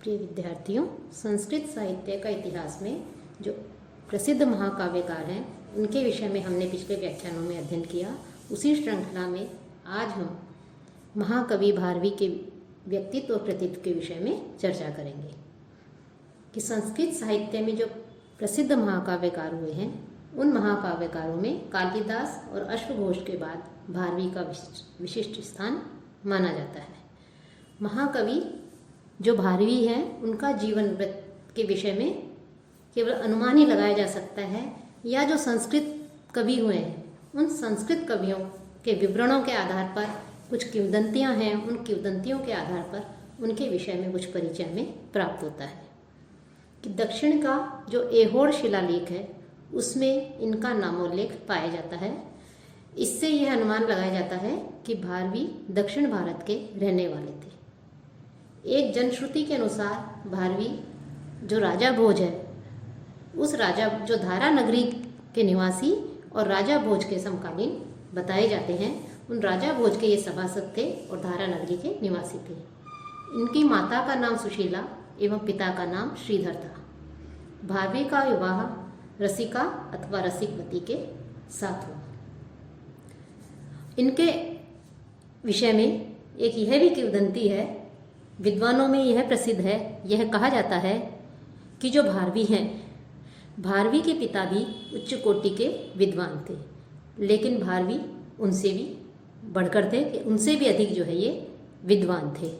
प्रिय विद्यार्थियों, संस्कृत साहित्य का इतिहास में जो प्रसिद्ध महाकाव्यकार हैं उनके विषय में हमने पिछले व्याख्यानों में अध्ययन किया। उसी श्रृंखला में आज हम महाकवि भारवी के व्यक्तित्व और कृतित्व के विषय में चर्चा करेंगे कि संस्कृत साहित्य में जो प्रसिद्ध महाकाव्यकार हुए हैं उन महाकाव्यकारों में कालिदास और अश्वघोष के बाद भारवी का विशिष्ट स्थान माना जाता है। महाकवि जो भारवी हैं उनका जीवन वृत्त के विषय में केवल अनुमान ही लगाया जा सकता है, या जो संस्कृत कवि हुए हैं उन संस्कृत कवियों के विवरणों के आधार पर कुछ किंवदंतियां हैं, उन किंवदंतियों के आधार पर उनके विषय में कुछ परिचय में प्राप्त होता है कि दक्षिण का जो ऐहोड़ शिलालेख है उसमें इनका नामोल्लेख पाया जाता है। इससे यह अनुमान लगाया जाता है कि भारवी दक्षिण भारत के रहने वाले थे। एक जनश्रुति के अनुसार भारवी जो राजा भोज है उस राजा जो धारा नगरी के निवासी और राजा भोज के समकालीन बताए जाते हैं, उन राजा भोज के ये सभासद थे और धारा नगरी के निवासी थे। इनकी माता का नाम सुशीला एवं पिता का नाम श्रीधर था। भारवी का विवाह रसिका अथवा रसिकवती के साथ हुआ। इनके विषय में एक यह भी किंवदंती है, विद्वानों में यह प्रसिद्ध है, यह कहा जाता है कि जो भारवी हैं, भारवी के पिता भी उच्च कोटि के विद्वान थे, लेकिन भारवी उनसे भी बढ़कर थे, उनसे भी अधिक जो है ये विद्वान थे।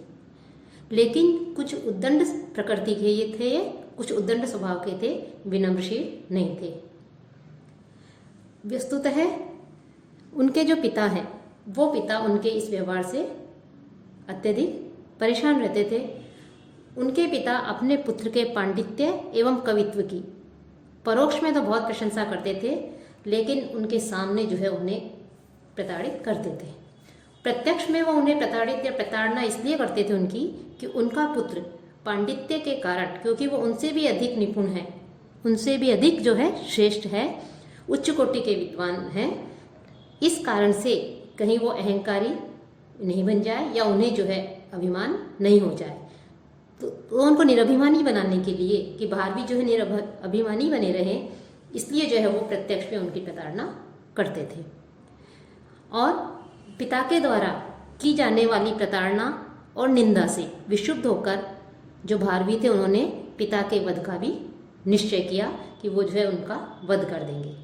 लेकिन कुछ उद्दंड प्रकृति के ये थे, कुछ उद्दंड स्वभाव के थे, विनम्रशील नहीं थे। वस्तुतः उनके जो पिता हैं वो पिता उनके इस व्यवहार से अत्यधिक परेशान रहते थे। उनके पिता अपने पुत्र के पांडित्य एवं कवित्व की परोक्ष में तो बहुत प्रशंसा करते थे, लेकिन उनके सामने जो है उन्हें प्रताड़ित करते थे। प्रत्यक्ष में वो उन्हें प्रताड़ित या प्रताड़ना इसलिए करते थे उनकी कि उनका पुत्र पांडित्य के कारण, क्योंकि वो उनसे भी अधिक निपुण है, उनसे भी अधिक जो है श्रेष्ठ है, उच्च कोटि के विद्वान हैं, इस कारण से कहीं वो अहंकारी नहीं बन जाए या उन्हें जो है अभिमान नहीं हो जाए। तो उनको निरभिमानी बनाने के लिए कि भारवी जो है अभिमानी बने रहे, इसलिए जो है वो प्रत्यक्ष में उनकी प्रताड़ना करते थे। और पिता के द्वारा की जाने वाली प्रताड़ना और निंदा से विक्षुब्ध होकर जो भारवी थे उन्होंने पिता के वध का भी निश्चय किया कि वो जो है उनका वध कर देंगे।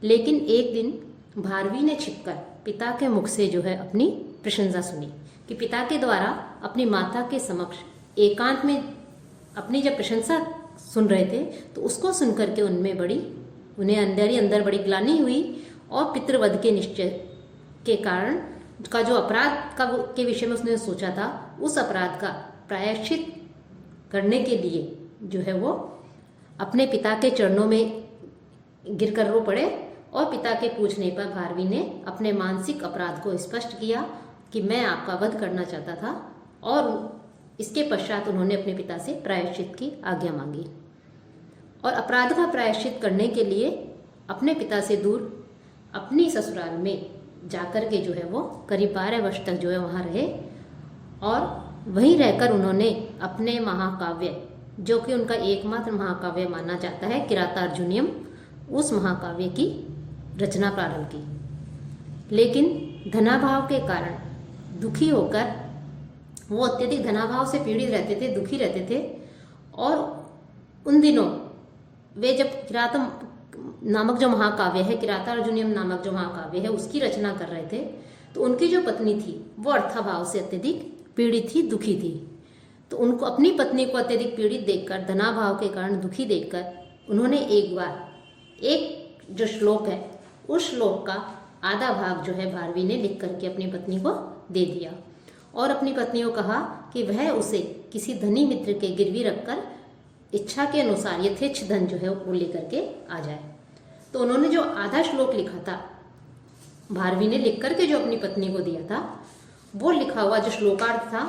लेकिन एक दिन भारवी ने छिपकर पिता के मुख से जो है अपनी प्रशंसा सुनी कि पिता के द्वारा अपनी माता के समक्ष एकांत में अपनी जब प्रशंसा सुन रहे थे तो उसको सुनकर के उन्हें अंदर बड़ी ग्लानि हुई और पितृवध के निश्चय के कारण का जो अपराध का के विषय में उसने सोचा था, उस अपराध का प्रायश्चित करने के लिए जो है वो अपने पिता के चरणों में गिरकर रो पड़े और पिता के पूछने पर भारवी ने अपने मानसिक अपराध को स्पष्ट किया कि मैं आपका वध करना चाहता था, और इसके पश्चात उन्होंने अपने पिता से प्रायश्चित की आज्ञा मांगी और अपराध का प्रायश्चित करने के लिए अपने पिता से दूर अपनी ससुराल में जाकर के जो है वो करीब 12 वर्ष तक जो है वहाँ रहे, और वहीं रहकर उन्होंने अपने महाकाव्य, जो कि उनका एकमात्र महाकाव्य माना जाता है, किरातार्जुनीयम, उस महाकाव्य की रचना प्रारंभ की। लेकिन धनाभाव के कारण दुखी होकर वो अत्यधिक धनाभाव से पीड़ित रहते थे, दुखी रहते थे, और उन दिनों वे जब किरातम नामक जो महाकाव्य है, किरातार्जुनीयम नामक जो महाकाव्य है, उसकी रचना कर रहे थे, तो उनकी जो पत्नी थी वो अर्थाभाव से अत्यधिक पीड़ित थी, दुखी थी। तो उनको अपनी पत्नी को अत्यधिक पीड़ित देखकर, धनाभाव के कारण दुखी देखकर, उन्होंने एक बार एक जो श्लोक है उस श्लोक का आधा भाग जो है भारवी ने लिख करके अपनी पत्नी को दे दिया और अपनी पत्नी को कहा कि वह उसे किसी धनी मित्र के गिरवी रखकर इच्छा के अनुसार यथेच्छ धन जो है वो लेकर के आ जाए। तो उन्होंने जो आधा श्लोक लिखा था, भारवी ने लिख करके जो अपनी पत्नी को दिया था, वो लिखा हुआ जो श्लोकार्थ था,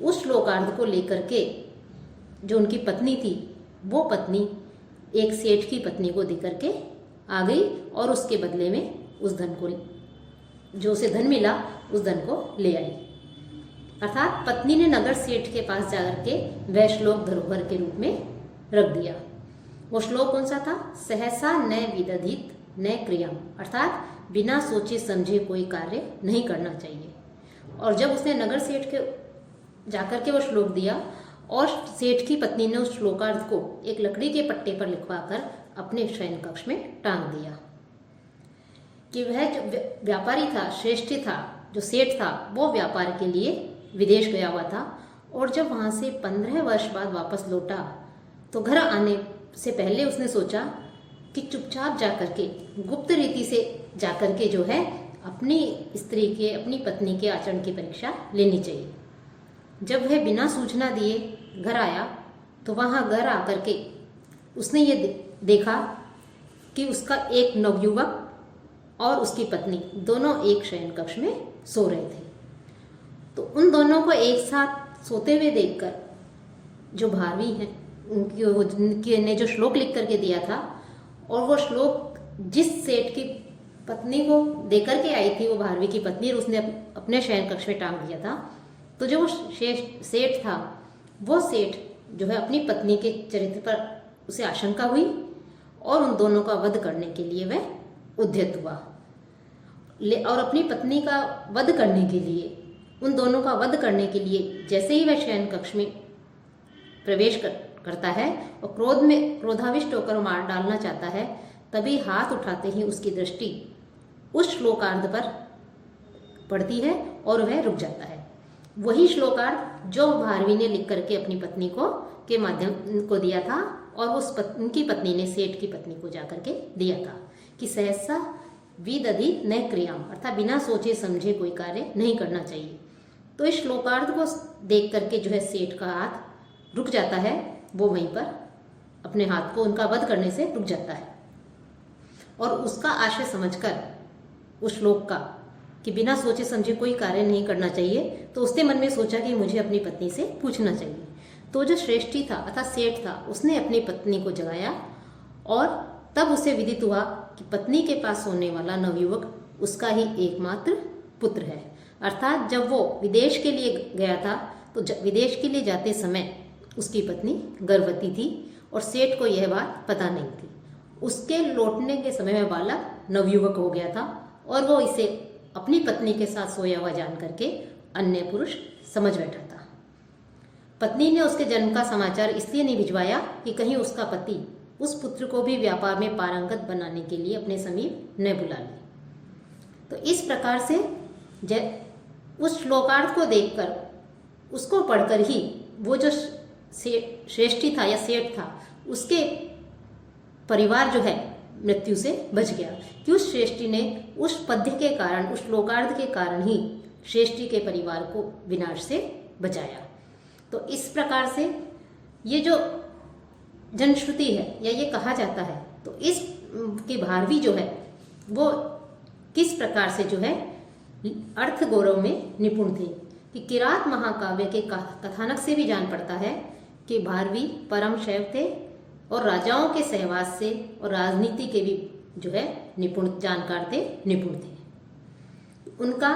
उस श्लोकार्थ को लेकर के जो उनकी पत्नी थी वो पत्नी एक सेठ की पत्नी को दे करके आ गई और उसके बदले में उस धन को, जो उसे धन मिला, उस धन को ले आई। अर्थात पत्नी ने नगर सेठ के पास जाकर के वह श्लोक धरोहर के रूप में रख दिया। वो श्लोक कौन सा था? सहसा न विदधित न क्रियाम, अर्थात बिना सोचे समझे कोई कार्य नहीं करना चाहिए। और जब उसने नगर सेठ के जाकर के वो श्लोक दिया और सेठ की पत्नी ने उस श्लोकार्थ को एक लकड़ी के पट्टे पर लिखवाकर अपने शयन कक्ष में टांग दिया कि वह जो व्यापारी था, श्रेष्ठी था, जो सेठ था, वो व्यापार के लिए विदेश गया हुआ था और जब वहाँ से 15 वर्ष बाद वापस लौटा तो घर आने से पहले उसने सोचा कि चुपचाप जाकर के, गुप्त रीति से जाकर के जो है अपनी स्त्री के, अपनी पत्नी के आचरण की परीक्षा लेनी चाहिए। जब वह बिना सूचना दिए घर आया तो वहाँ घर आकर के उसने ये देखा कि उसका एक नवयुवक और उसकी पत्नी दोनों एक शयन कक्ष में सो रहे थे। तो उन दोनों को एक साथ सोते हुए देखकर जो भारवी हैं, उनकी ने जो श्लोक लिख करके दिया था और वो श्लोक जिस सेठ की पत्नी को देकर के आई थी, वो भारवी की पत्नी, और उसने अपने शयन कक्ष में टांग दिया था, तो जो सेठ था, वो सेठ जो है अपनी पत्नी के चरित्र पर उसे आशंका हुई और उन दोनों का वध करने के लिए वह उद्यत हुआ। और अपनी पत्नी का वध करने के लिए, उन दोनों का वध करने के लिए जैसे ही वह शयन कक्ष में प्रवेश करता है और क्रोधाविष्ट होकर मार डालना चाहता है, तभी हाथ उठाते ही उसकी दृष्टि उस श्लोकार्ध पर पड़ती है और वह रुक जाता है। वही श्लोकार्ध जो भारवी ने लिख करके अपनी पत्नी को के माध्यम को दिया था और उनकी पत्नी ने सेठ की पत्नी को जाकर के दिया था कि सहसा विदधि न क्रियाम, अर्थात बिना सोचे समझे कोई कार्य नहीं करना चाहिए। तो इस श्लोकार्ध को देख करके जो है सेठ का हाथ रुक जाता है, वो वहीं पर अपने हाथ को उनका वध करने से रुक जाता है और उसका आशय समझकर उस श्लोक का कि बिना सोचे समझे कोई कार्य नहीं करना चाहिए, तो उसने मन में सोचा कि मुझे अपनी पत्नी से पूछना चाहिए। तो जो श्रेष्ठी था अर्थात सेठ था, उसने अपनी पत्नी को जगाया और तब उसे विदित हुआ कि पत्नी के पास सोने वाला नवयुवक उसका ही एकमात्र पुत्र है। अर्थात जब वो विदेश के लिए गया था तो विदेश के लिए जाते समय उसकी पत्नी गर्भवती थी और सेठ को यह बात पता नहीं थी। उसके लौटने के समय में बालक नवयुवक हो गया था और वो इसे अपनी पत्नी के साथ सोया हुआ जान करके अन्य पुरुष समझ बैठा था। पत्नी ने उसके जन्म का समाचार इसलिए नहीं भिजवाया कि कहीं उसका पति उस पुत्र को भी व्यापार में पारंगत बनाने के लिए अपने समीप न बुला ले। तो इस प्रकार से उस श्लोकार्थ को देखकर, उसको पढ़कर ही वो जो श्रेष्ठी था या सेठ था, उसके परिवार जो है मृत्यु से बच गया कि उस श्रेष्ठी ने उस पद्य के कारण, उस श्लोकार्थ के कारण ही श्रेष्ठी के परिवार को विनाश से बचाया। तो इस प्रकार से ये जो जनश्रुति है या ये कहा जाता है, तो इस की भारवी जो है वो किस प्रकार से जो है अर्थ गौरव में निपुण थे कि किरात महाकाव्य के कथानक से भी जान पड़ता है कि भारवी परम शैव थे और राजाओं के सहवास से और राजनीति के भी जो है निपुण जानकार थे, निपुण थे। उनका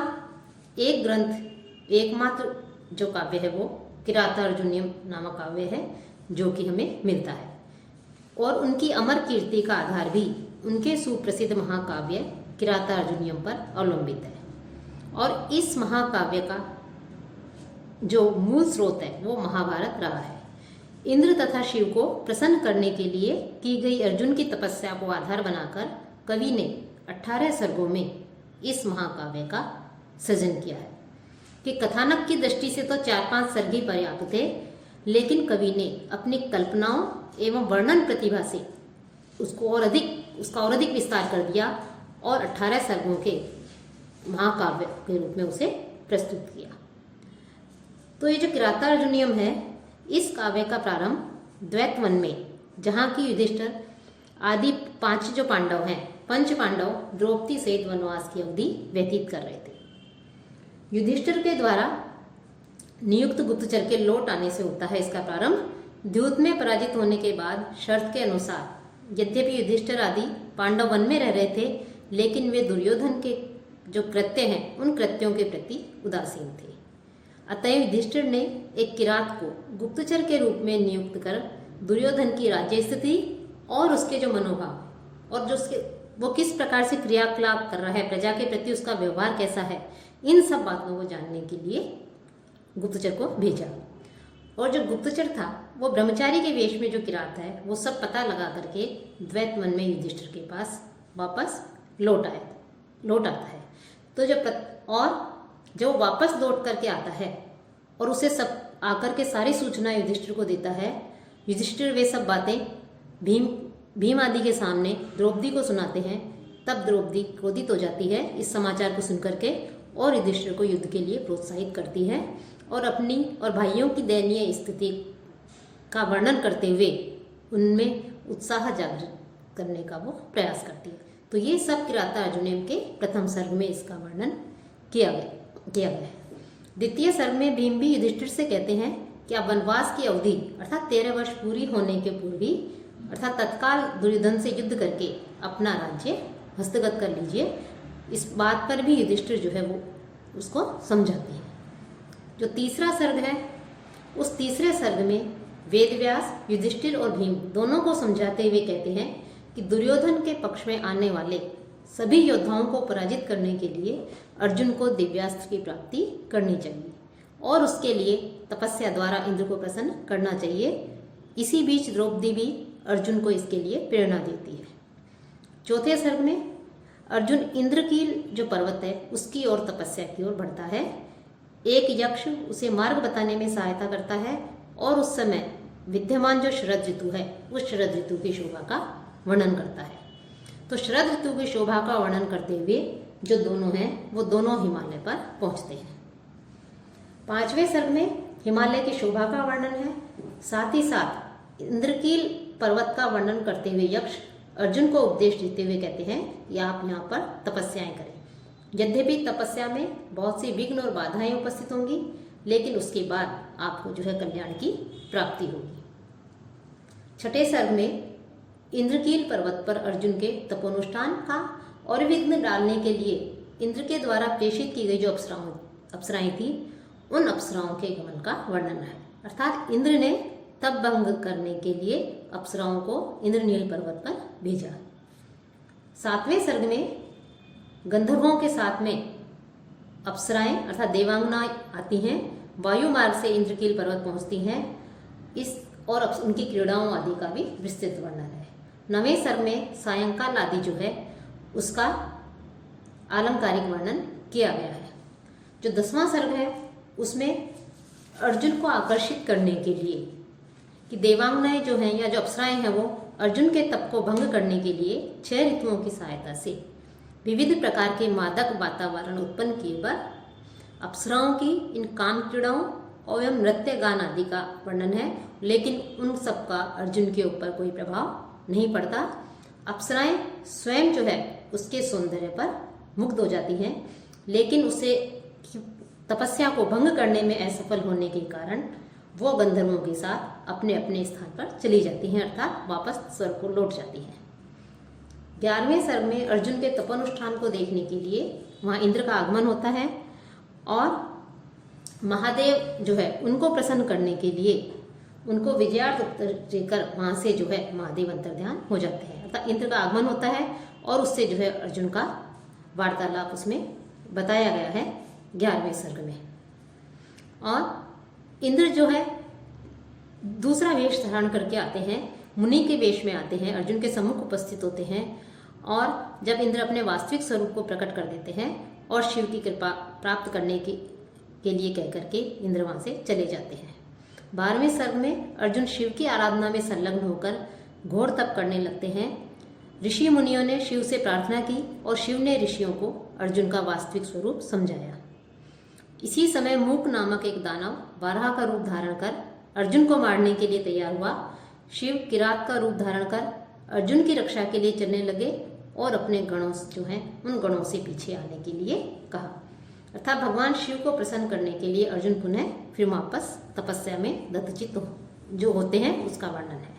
एक ग्रंथ, एकमात्र जो काव्य है वो किरातार्जुनीयम नामक काव्य है जो कि हमें मिलता है और उनकी अमर कीर्ति का आधार भी उनके सुप्रसिद्ध महाकाव्य किरातार्जुनीयम पर अवलंबित है। और इस महाकाव्य का जो मूल स्रोत है वो महाभारत रहा है। इंद्र तथा शिव को प्रसन्न करने के लिए की गई अर्जुन की तपस्या को आधार बनाकर कवि ने 18 सर्गों में इस महाकाव्य का सृजन किया है कि कथानक की दृष्टि से तो 4-5 सर्ग ही पर्याप्त थे, लेकिन कवि ने अपनी कल्पनाओं एवं वर्णन प्रतिभा से उसका और अधिक विस्तार कर दिया और 18 सर्गों के महाकाव्य के रूप में उसे प्रस्तुत किया। तो ये जो किरातार्जुनीयम है, इस काव्य का प्रारंभ द्वैत वन में, जहाँ की युधिष्ठिर आदि 5 जो पांडव हैं, 5 पांडव द्रौपदी सहित वनवास की अवधि व्यतीत कर रहे थे। युधिष्ठिर के द्वारा नियुक्त गुप्तचर के लौट आने से होता है इसका प्रारंभ। द्यूत में पराजित होने के बाद शर्त के अनुसार यद्यपि युधिष्ठिर आदि पांडव वन में रह रहे थे, लेकिन वे दुर्योधन के जो कृत्य हैं उन कृत्यों के प्रति उदासीन थे। अतएव युधिष्ठिर ने एक किरात को गुप्तचर के रूप में नियुक्त कर दुर्योधन की राज्य स्थिति और उसके जो मनोभाव और जो उसके वो किस प्रकार से क्रियाकलाप कर रहा है, प्रजा के प्रति उसका व्यवहार कैसा है, इन सब बातों को जानने के लिए गुप्तचर को भेजा। और जो गुप्तचर था वो ब्रह्मचारी के वेश में जो किरात है वो सब पता लगा करके द्वैत मन में युधिष्ठिर के पास वापस लौट आता है। तो जो वापस लौट करके आता है और उसे सब आकर के सारी सूचना युधिष्ठिर को देता है, युधिष्ठिर वे सब बातें भीम आदि के सामने द्रौपदी को सुनाते हैं। तब द्रौपदी क्रोधित हो जाती है इस समाचार को सुनकर के और युधिष्ठिर को युद्ध के लिए प्रोत्साहित करती है और अपनी और भाइयों की दयनीय स्थिति का वर्णन करते हुए उनमें उत्साह जागृत करने का वो प्रयास करती है। तो ये सब किराता अर्जुन के प्रथम सर्ग में इसका वर्णन किया गया है। द्वितीय सर्ग में भीम भी युधिष्ठिर से कहते हैं कि आप वनवास की अवधि अर्थात 13 वर्ष पूरी होने के पूर्व ही अर्थात तत्काल दुर्योधन से युद्ध करके अपना राज्य हस्तगत कर लीजिए। इस बात पर भी युधिष्ठिर जो है वो उसको समझाती है। जो तीसरा सर्ग है उस तीसरे सर्ग में वेदव्यास युधिष्ठिर और भीम दोनों को समझाते हुए कहते हैं कि दुर्योधन के पक्ष में आने वाले सभी योद्धाओं को पराजित करने के लिए अर्जुन को दिव्यास्त्र की प्राप्ति करनी चाहिए और उसके लिए तपस्या द्वारा इंद्र को प्रसन्न करना चाहिए। इसी बीच द्रौपदी भी अर्जुन को इसके लिए प्रेरणा देती है। चौथे सर्ग में अर्जुन इंद्रकील जो पर्वत है उसकी ओर तपस्या की ओर बढ़ता है। एक यक्ष उसे मार्ग बताने में सहायता करता है और उस समय विद्यमान जो शरद ऋतु है उस शरद ऋतु की शोभा का वर्णन करता है। तो शरद ऋतु की शोभा का वर्णन करते हुए जो दोनों हैं वो दोनों हिमालय पर पहुंचते हैं। पांचवें सर्ग में हिमालय की शोभा का वर्णन है। साथ ही साथ इंद्रकील पर्वत का वर्णन करते हुए यक्ष अर्जुन को उपदेश देते हुए कहते हैं कि आप यहाँ पर तपस्याएं करें। यद्यपि तपस्या में बहुत सी विघ्न और बाधाएं उपस्थित होंगी, लेकिन उसके बाद आपको जो है कल्याण की प्राप्ति होगी। छठे सर्ग में इंद्रकील पर्वत पर अर्जुन के तपोनुष्ठान का और विघ्न डालने के लिए इंद्र के द्वारा प्रेषित की गई जो अप्सराएं थी उन अप्सराओं के गमन का वर्णन है। अर्थात इंद्र ने तप भंग करने के लिए अप्सराओं को इंद्रनील पर्वत पर भेजा। सातवें सर्ग में गंधर्वों के साथ में अप्सराएं अर्थात देवांगनाएं आती हैं, वायु मार्ग से इंद्रकील पर्वत पहुंचती हैं। इस और उनकी क्रीड़ाओं आदि का भी विस्तृत वर्णन है। नवें सर्ग में सायंकाल आदि जो है उसका आलंकारिक वर्णन किया गया है। जो 10वां सर्ग है उसमें अर्जुन को आकर्षित करने के लिए कि देवांगनाएं जो हैं या जो अप्सराएं हैं वो अर्जुन के तप को भंग करने के लिए 6 ऋतुओं की सहायता से विविध प्रकार के मादक वातावरण उत्पन्न किए पर अप्सराओं की इन काम क्रीड़ाओं और एवं नृत्य गान आदि का वर्णन है, लेकिन उन सब का अर्जुन के ऊपर कोई प्रभाव नहीं पड़ता। अप्सराएं स्वयं जो है उसके सौंदर्य पर मुग्ध हो जाती हैं, लेकिन उसे तपस्या को भंग करने में असफल होने के कारण वो गंधर्वों के साथ अपने अपने स्थान पर चली जाती हैं, अर्थात वापस स्वर्ग को लौट जाती हैं। 11वें सर्ग में अर्जुन के तपोनुष्ठान को देखने के लिए वहाँ इंद्र का आगमन होता है और महादेव जो है उनको प्रसन्न करने के लिए उनको विजयार्थ उत्तर देकर वहाँ से जो है महादेव अंतर्ध्यान हो जाते हैं। अर्थात इंद्र का आगमन होता है और उससे जो है अर्जुन का वार्तालाप उसमें बताया गया है 11वें सर्ग में। और इंद्र जो है दूसरा वेश धारण करके आते हैं, मुनि के वेश में आते हैं, अर्जुन के सम्मुख उपस्थित होते हैं और जब इंद्र अपने वास्तविक स्वरूप को प्रकट कर देते हैं और शिव की कृपा प्राप्त करने के लिए कह करके इंद्र वहाँ से चले जाते हैं। 12वें सर्ग में अर्जुन शिव की आराधना में संलग्न होकर घोर तप करने लगते हैं। ऋषि मुनियों ने शिव से प्रार्थना की और शिव ने ऋषियों को अर्जुन का वास्तविक स्वरूप समझाया। इसी समय मूक नामक एक दानव वाराह का रूप धारण कर अर्जुन को मारने के लिए तैयार हुआ। शिव किरात का रूप धारण कर अर्जुन की रक्षा के लिए चलने लगे और अपने गणों जो हैं उन गणों से पीछे आने के लिए कहा। अर्थात भगवान शिव को प्रसन्न करने के लिए अर्जुन पुनः फिर वापस तपस्या में दत्तचित्त जो होते हैं उसका वर्णन है।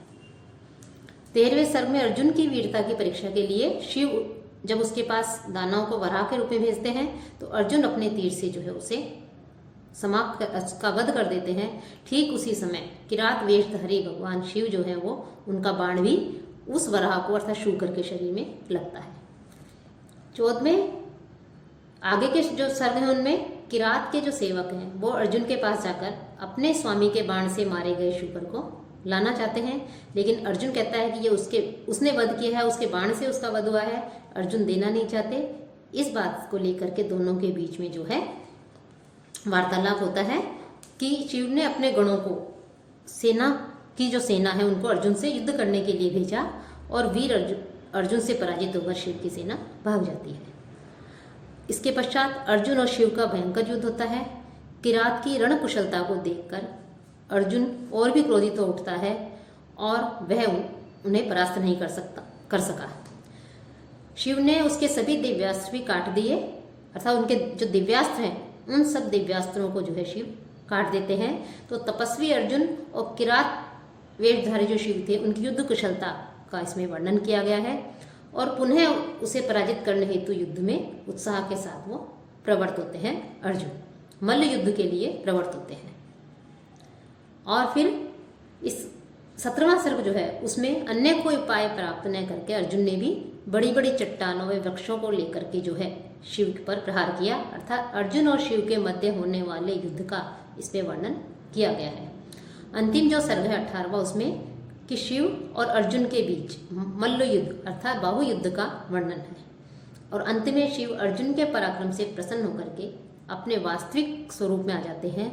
13वें सर्ग में अर्जुन की वीरता की परीक्षा के लिए शिव जब उसके पास दानव को वराह के रूप में भेजते हैं तो अर्जुन अपने तीर से जो है उसे समाप्त का वध कर देते हैं, ठीक उसी समय किरात वेशधारी भगवान शिव जो है वो उनका बाण भी उस वराह को अर्थात शूकर के शरीर में लगता है। 14वें आगे के जो सर्ग हैं उनमें किरात के जो सेवक हैं वो अर्जुन के पास जाकर अपने स्वामी के बाण से मारे गए शूकर को लाना चाहते हैं, लेकिन अर्जुन कहता है कि ये उसने वध किया है, उसके बाण से उसका वध हुआ है, अर्जुन देना नहीं चाहते। इस बात को लेकर के दोनों के बीच में जो है वार्तालाप होता है कि शिव ने अपने गणों को सेना की जो सेना है उनको अर्जुन से युद्ध करने के लिए भेजा और वीर अर्जुन से पराजित होकर शिव की सेना भाग जाती है। इसके पश्चात अर्जुन और शिव का भयंकर युद्ध होता है। किरात की रण कुशलता को देखकर अर्जुन और भी क्रोधित हो उठता है और वह उन्हें परास्त नहीं कर सका। शिव ने उसके सभी दिव्यास्त्र भी काट दिए, अर्थात उनके जो दिव्यास्त्र हैं उन सब दिव्यास्त्रों को जो है शिव काट देते हैं। तो तपस्वी अर्जुन और किरात वेशधारी जो शिव थे उनकी युद्ध कुशलता का इसमें वर्णन किया गया है और पुनः उसे पराजित करने हेतु युद्ध में उत्साह के साथ वो प्रवृत्त होते हैं। अर्जुन मल्ल युद्ध के लिए प्रवृत्त होते हैं। और फिर इस 17वां सर्ग जो है उसमें अन्य कोई उपाय प्राप्त न करके अर्जुन ने भी बड़ी बड़ी चट्टानों व वृक्षों को लेकर के जो है शिव पर प्रहार किया, अर्थात अर्जुन और शिव के मध्य होने वाले युद्ध का इसमें वर्णन किया गया है। अंतिम जो सर्ग है 18वां उसमें कि शिव और अर्जुन के बीच मल्ल युद्ध अर्थात बाहु युद्ध का वर्णन है और अंत में शिव अर्जुन के पराक्रम से प्रसन्न होकर के अपने वास्तविक स्वरूप में आ जाते हैं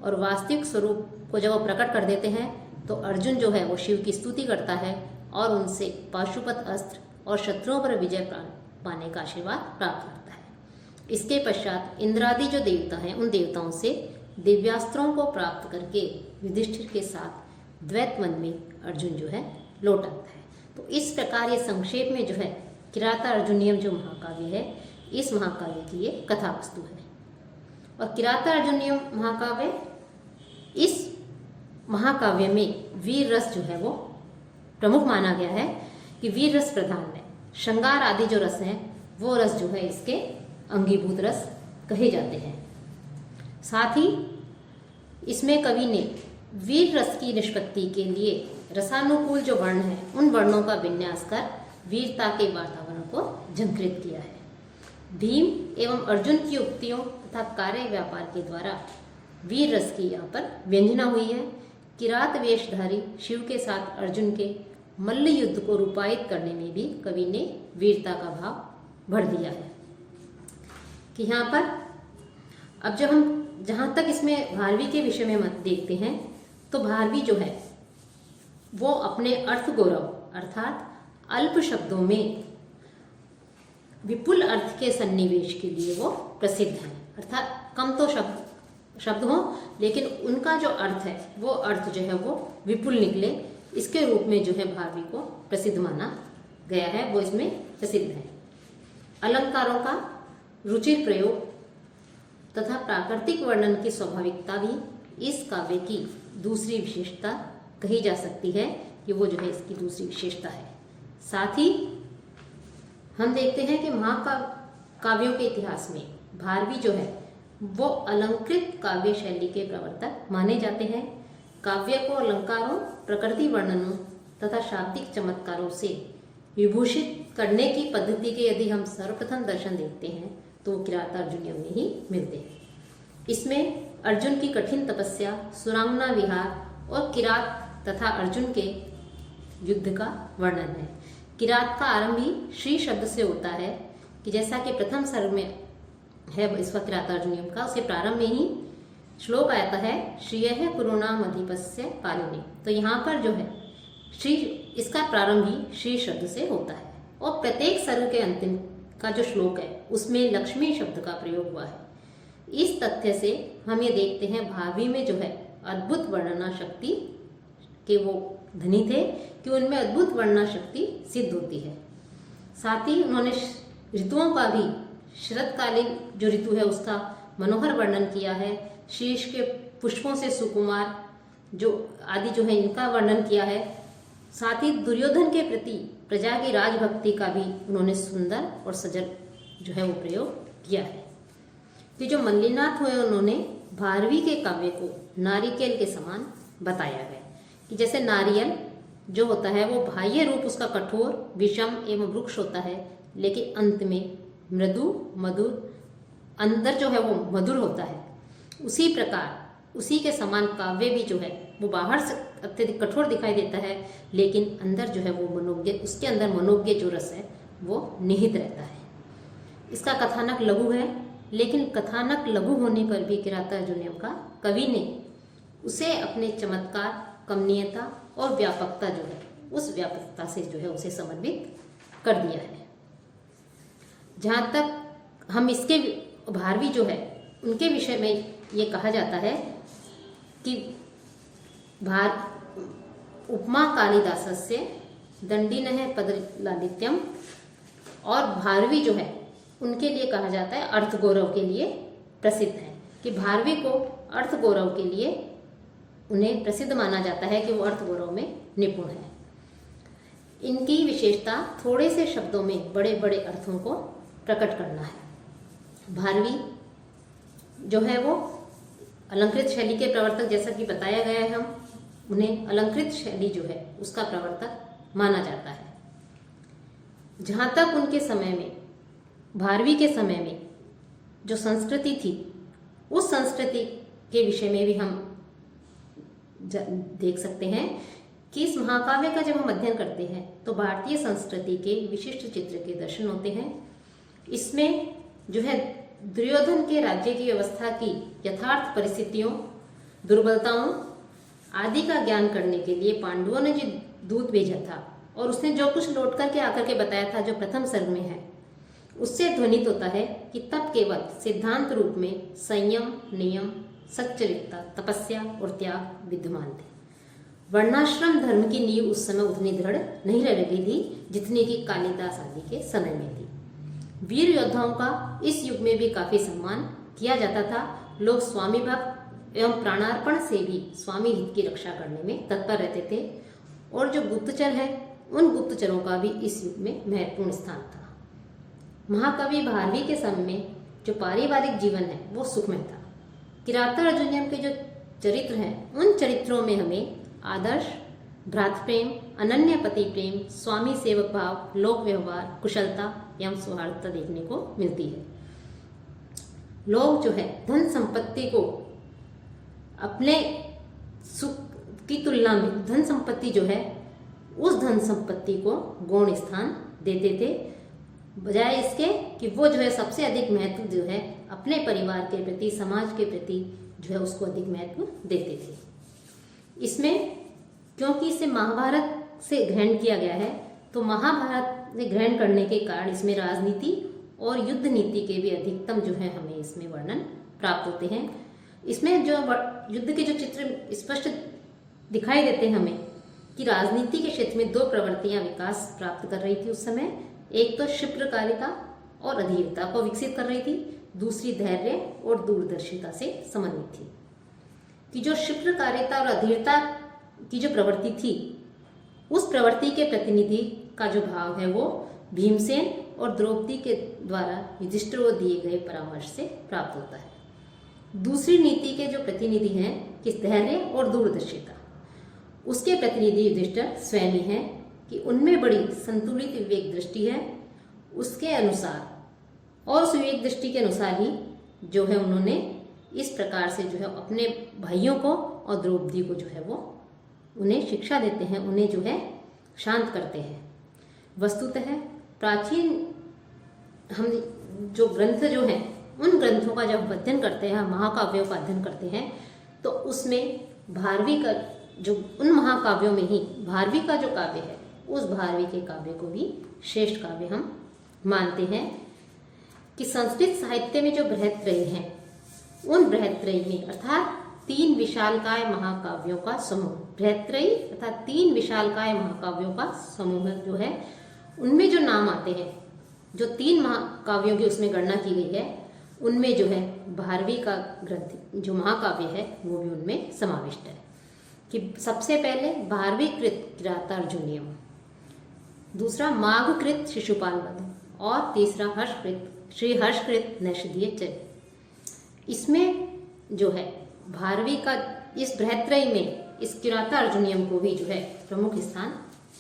और वास्तविक स्वरूप को जब वो प्रकट कर देते हैं तो अर्जुन जो है वो शिव की स्तुति करता है और उनसे पाशुपत अस्त्र और शत्रुओं पर विजय पाने का आशीर्वाद प्राप्त करता है। इसके पश्चात इंद्रादि जो देवता हैं उन देवताओं से दिव्यास्त्रों को प्राप्त करके युधिष्ठिर के साथ द्वैत वन में अर्जुन जो है लौट आता है। तो इस प्रकार ये संक्षेप में जो है किराता अर्जुनियम जो महाकाव्य है इस महाकाव्य की ये कथा वस्तु है। और किराता अर्जुनियम महाकाव्य इस महाकाव्य में वीर रस जो है वो प्रमुख माना गया है कि वीर रस प्रधान है। श्रृंगार आदि जो रस हैं वो रस जो है इसके अंगीभूत रस कहे जाते हैं। साथ ही इसमें कवि ने वीर रस की निष्पत्ति के लिए रसानुकूल जो वर्ण है उन वर्णों का विन्यास कर वीरता के वातावरण को झंकृत किया है। भीम एवं अर्जुन की उक्तियों तथा कार्य व्यापार के द्वारा वीर रस की यहाँ पर व्यंजना हुई है। किरात वेशधारी शिव के साथ अर्जुन के मल्ल युद्ध को रूपायित करने में भी कवि ने वीरता का भाव भर दिया है। कि यहाँ पर अब जब हम जहाँ तक इसमें भारवी के विषय में मत देखते हैं तो भारवी जो है वो अपने अर्थ गौरव अर्थात अल्प शब्दों में विपुल अर्थ के सन्निवेश के लिए वो प्रसिद्ध है। अर्थात कम तो शब्द हो लेकिन उनका जो अर्थ है वो अर्थ जो है वो विपुल निकले, इसके रूप में जो है भारवी को प्रसिद्ध माना गया है, वो इसमें प्रसिद्ध है। अलंकारों का रुचिर प्रयोग तथा प्राकृतिक वर्णन की स्वाभाविकता भी इस काव्य की दूसरी विशेषता कही जा सकती है कि वो जो है इसकी दूसरी विशेषता है। साथ ही हम देखते हैं कि महाकाव्यों के इतिहास में भारवी जो है वो अलंकृत काव्य शैली के प्रवर्तक माने जाते हैं। काव्य को अलंकारों, प्रकृति वर्णनों तथा शाब्दिक चमत्कारों से विभूषित करने की पद्धति के यदि हम सर्वप्रथम दर्शन देखते हैं तो किराता अर्जुनियम में ही मिलते हैं। इसमें अर्जुन की कठिन तपस्या, सुरांगना विहार और किरात तथा अर्जुन के युद्ध का वर्णन है। किरात का आरंभ ही श्री शब्द से होता है कि जैसा कि प्रथम सर्ग में है इस वक्त किराता अर्जुनियम का, उसके प्रारंभ में ही श्लोक आता है श्रियः पुरुणाम अधिपस्य पारिणी। तो यहाँ पर जो है श्री, इसका प्रारंभ ही श्री शब्द से होता है और प्रत्येक सर्ग के अंतिम का जो श्लोक है उसमें लक्ष्मी शब्द का प्रयोग हुआ है। इस तथ्य से हम ये देखते हैं भारवी में जो है अद्भुत वर्णना शक्ति के वो धनी थे कि उनमें अद्भुत वर्णना शक्ति सिद्ध होती है। साथ ही उन्होंने ऋतुओं का भी, शरतकालीन जो ऋतु है उसका मनोहर वर्णन किया है। शीश के पुष्पों से सुकुमार जो आदि जो है इनका वर्णन किया है। साथ ही दुर्योधन के प्रति प्रजा की राजभक्ति का भी उन्होंने सुंदर और सजल जो है वो प्रयोग किया है। कि जो मल्लिनाथ हुए उन्होंने भारवी के काव्य को नारिकेल के समान बताया गया कि जैसे नारियल जो होता है वो बाह्य रूप उसका कठोर, विषम एवं वृक्ष होता है, लेकिन अंत में मृदु मधुर, अंदर जो है वो मधुर होता है। उसी प्रकार उसी के समान काव्य भी जो है वो बाहर से अत्यधिक कठोर दिखाई देता है, लेकिन अंदर जो है वो मनोज्ञ, उसके अंदर मनोज्ञ जो रस है वो निहित रहता है। इसका कथानक लघु है, लेकिन कथानक लघु होने पर भी किराता अर्जुनीयम का कवि ने उसे अपने चमत्कार, कमनीयता और व्यापकता जो है उस व्यापकता से जो है उसे समन्वित कर दिया है। जहाँ तक हम इसके भारवी जो है उनके विषय में ये कहा जाता है कि उपमा कालिदासस्य दंडिनः पदलालित्यम, और भारवी जो है उनके लिए कहा जाता है अर्थ गौरव के लिए प्रसिद्ध है, कि भारवी को अर्थ गौरव के लिए उन्हें प्रसिद्ध माना जाता है कि वो अर्थ गौरव में निपुण है। इनकी विशेषता थोड़े से शब्दों में बड़े बड़े अर्थों को प्रकट करना है। भारवी जो है वो अलंकृत शैली के प्रवर्तक, जैसा कि बताया गया है, हम उन्हें अलंकृत शैली जो है उसका प्रवर्तक माना जाता है। जहाँ तक उनके समय में, भारवी के समय में जो संस्कृति थी, उस संस्कृति के विषय में भी हम देख सकते हैं कि इस महाकाव्य का जब हम अध्ययन करते हैं तो भारतीय संस्कृति के विशिष्ट चित्र के दर्शन होते हैं। इसमें जो है दुर्योधन के राज्य की व्यवस्था की यथार्थ परिस्थितियों, दुर्बलताओं आदि का ज्ञान करने के लिए पांडवों ने जो दूत भेजा था और उसने जो कुछ लौट करके आकर के बताया था, जो प्रथम सर्ग में है, उससे ध्वनित होता है कि तब केवल सिद्धांत रूप में संयम, नियम, सच्चरित्रता, तपस्या और त्याग विद्यमान थे। वर्णाश्रम धर्म की नींव उस समय उतनी दृढ़ नहीं रह गई थी जितनी कि कालिदास आदि के समय में थी। वीर योद्धाओं का इस युग में भी काफी सम्मान किया जाता था। लोग स्वामी भक्त एवं प्राणार्पण से भी स्वामी हित की रक्षा करने में तत्पर रहते थे, और जो गुप्तचर है उन गुप्तचरों का भी इस युग में महत्वपूर्ण स्थान था। महाकवि भारवी के समय में जो पारिवारिक जीवन है वो सुखमय था। किराता अर्जुनीयम के जो चरित्र हैं उन चरित्रों में हमें आदर्श, भ्रातृप्रेम, अनन्य पति प्रेम, स्वामी सेवक भाव, लोक व्यवहार, कुशलता एवं सौहार्दता देखने को मिलती है। लोग जो है धन संपत्ति को अपने सुख की तुलना में, धन संपत्ति जो है उस धन संपत्ति को गौण स्थान देते थे, बजाय इसके कि वो जो है सबसे अधिक महत्व जो है अपने परिवार के प्रति, समाज के प्रति जो है उसको अधिक महत्व देते थे। इसमें क्योंकि इसे महाभारत से ग्रहण किया गया है, तो महाभारत से ग्रहण करने के कारण इसमें राजनीति और युद्ध नीति के भी अधिकतम जो है हमें इसमें वर्णन प्राप्त होते हैं। इसमें जो युद्ध के जो चित्र स्पष्ट दिखाई देते हैं हमें कि राजनीति के क्षेत्र में दो प्रवृत्तियां विकास प्राप्त कर रही थी उस समय। एक तो क्षिप्रकारिता और अधीरता को विकसित कर रही थी, दूसरी धैर्य और दूरदर्शिता से समन्वित थी। कि जो क्षिप्रकारिता और अधीरता की जो प्रवृत्ति थी, उस प्रवृत्ति के प्रतिनिधि का जो भाव है वो भीमसेन और द्रौपदी के द्वारा युधिष्ठिर को दिए गए परामर्श से प्राप्त होता है। दूसरी नीति के जो प्रतिनिधि हैं कि धैर्य और दूरदर्शिता, उसके प्रतिनिधि युधिष्ठिर स्वयं ही हैं कि उनमें बड़ी संतुलित विवेक दृष्टि है। उसके अनुसार और उस विवेक दृष्टि के अनुसार ही जो है उन्होंने इस प्रकार से जो है अपने भाइयों को और द्रौपदी को जो है वो उन्हें शिक्षा देते हैं, उन्हें जो है शांत करते हैं। वस्तुतः प्राचीन हम जो ग्रंथ जो हैं उन ग्रंथों का जब अध्ययन करते हैं, महाकाव्यों का अध्ययन करते हैं, तो उसमें भारवी का जो उन महाकाव्यों में ही भारवी का जो काव्य है उस भारवी के काव्य को भी श्रेष्ठ काव्य हम मानते हैं। कि संस्कृत साहित्य में जो बृहत्त्रयी हैं उन बृहत्त्रयी में अर्थात तीन विशालकाय महाकाव्यों का समूह, बृहत्त्रयी अर्थात तीन विशालकाय महाकाव्यों का समूह जो है, उनमें जो नाम आते हैं, जो तीन महाकाव्यों की उसमें गणना की गई है, उनमें जो है भारवी का ग्रंथ जो महाकाव्य है वो भी उनमें समाविष्ट है। कि सबसे पहले भारवी कृत किराता अर्जुनीयम, दूसरा माघकृत शिशुपाल वध, और तीसरा हर्षकृत श्री हर्षकृत नैषधीय चरित। इसमें जो है भारवी का इस बृहत्रयी में इस किराता अर्जुनियम को भी जो है प्रमुख स्थान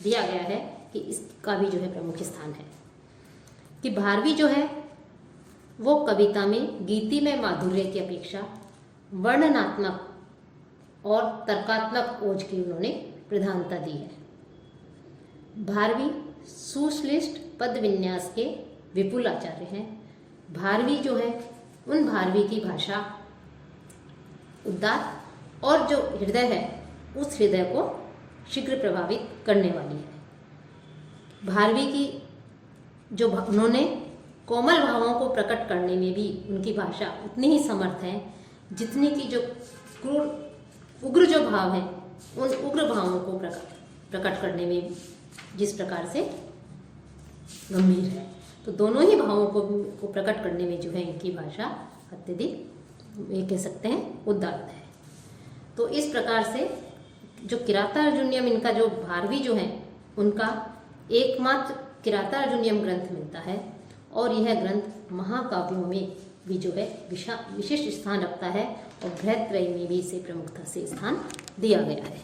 दिया गया है कि इसका भी जो है प्रमुख स्थान है कि भारवी जो है वो कविता में गीतिमय माधुर्य की अपेक्षा वर्णनात्मक और तर्कात्मक ओज की उन्होंने प्रधानता दी है। भारवी सुश्लिष्ट पद विन्यास के विपुल आचार्य हैं। भारवी जो है उन भारवी की भाषा उदात्त और जो हृदय है उस हृदय को शीघ्र प्रभावित करने वाली है। भारवी की जो उन्होंने कोमल भावों को प्रकट करने में भी उनकी भाषा उतनी ही समर्थ है जितनी की जो क्रूर उग्र जो भाव है उन उग्र भावों को प्रकट करने में जिस प्रकार से गंभीर है। तो दोनों ही भावों को प्रकट करने में जो है इनकी भाषा अत्यधिक ये कह सकते हैं उदात्त है। तो इस प्रकार से जो किराता अर्जुनियम इनका जो भारवी जो है उनका एकमात्र किराता अर्जुनियम ग्रंथ मिलता है और यह ग्रंथ महाकाव्यों में भी जो है विशिष्ट स्थान रखता है और बृहत्रयी में भी इसे प्रमुखता से स्थान दिया गया है।